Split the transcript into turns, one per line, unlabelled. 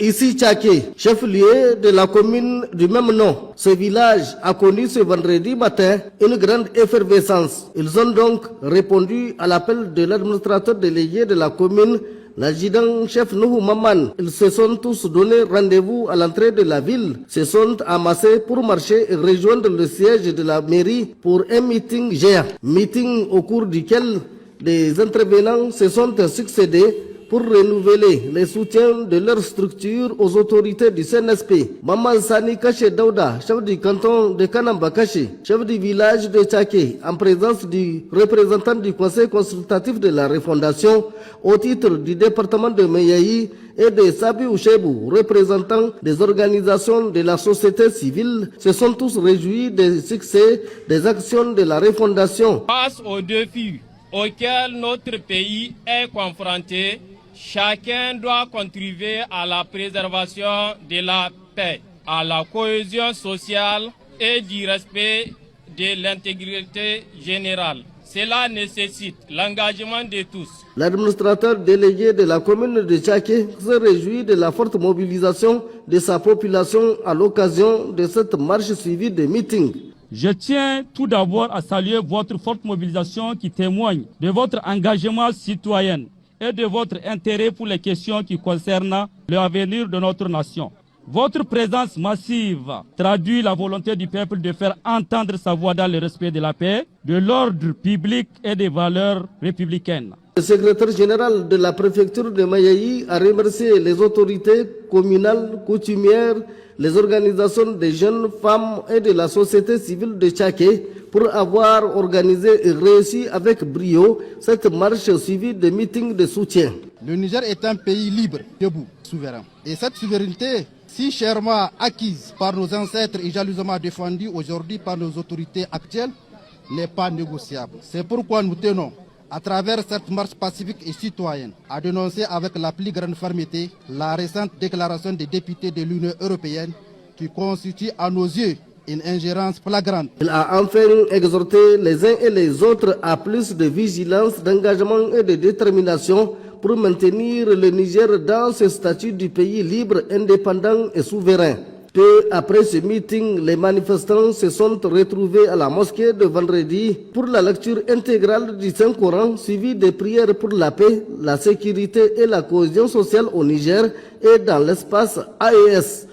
Ici Tchaké, chef-lieu de la commune du même nom. Ce village a connu ce vendredi matin une grande effervescence. Ils ont donc répondu à l'appel de l'administrateur délégué de la commune, l'adjudant-chef Nuhu Maman. Ils se sont tous donné rendez-vous à l'entrée de la ville, se sont amassés pour marcher et rejoindre le siège de la mairie pour un meeting géant. Meeting au cours duquel les intervenants se sont succédés pour renouveler les soutiens de leur structure aux autorités du CNSP. Maman Sani Kaché Daouda, chef du canton de Kanamba Kaché, chef du village de Tchaké, en présence du représentant du conseil consultatif de la refondation au titre du département de Meyaï et de Sabi Ouchebou, représentant des organisations de la société civile, se sont tous réjouis des succès des actions de la refondation.
Face aux défis auxquels notre pays est confronté, chacun doit contribuer à la préservation de la paix, à la cohésion sociale et du respect de l'intégrité générale. Cela nécessite l'engagement de tous.
L'administrateur délégué de la commune de Tchaké se réjouit de la forte mobilisation de sa population à l'occasion de cette marche suivie de meetings.
Je tiens tout d'abord à saluer votre forte mobilisation qui témoigne de votre engagement citoyen et de votre intérêt pour les questions qui concernent l'avenir de notre nation. Votre présence massive traduit la volonté du peuple de faire entendre sa voix dans le respect de la paix, de l'ordre public et des valeurs républicaines.
Le secrétaire général de la préfecture de Mayaï a remercié les autorités communales, coutumières, les organisations des jeunes femmes et de la société civile de Tchaké pour avoir organisé et réussi avec brio cette marche suivie de meetings de soutien.
Le Niger est un pays libre, debout, souverain. Et cette souveraineté, si chèrement acquise par nos ancêtres et jalousement défendue aujourd'hui par nos autorités actuelles, n'est pas négociable. C'est pourquoi nous tenons, à travers cette marche pacifique et citoyenne, à dénoncer avec la plus grande fermeté la récente déclaration des députés de l'Union européenne qui constitue à nos yeux une ingérence flagrante.
Il a enfin exhorté les uns et les autres à plus de vigilance, d'engagement et de détermination pour maintenir le Niger dans ce statut du pays libre, indépendant et souverain. Peu après ce meeting, les manifestants se sont retrouvés à la mosquée de vendredi pour la lecture intégrale du Saint-Coran, suivie des prières pour la paix, la sécurité et la cohésion sociale au Niger et dans l'espace AES.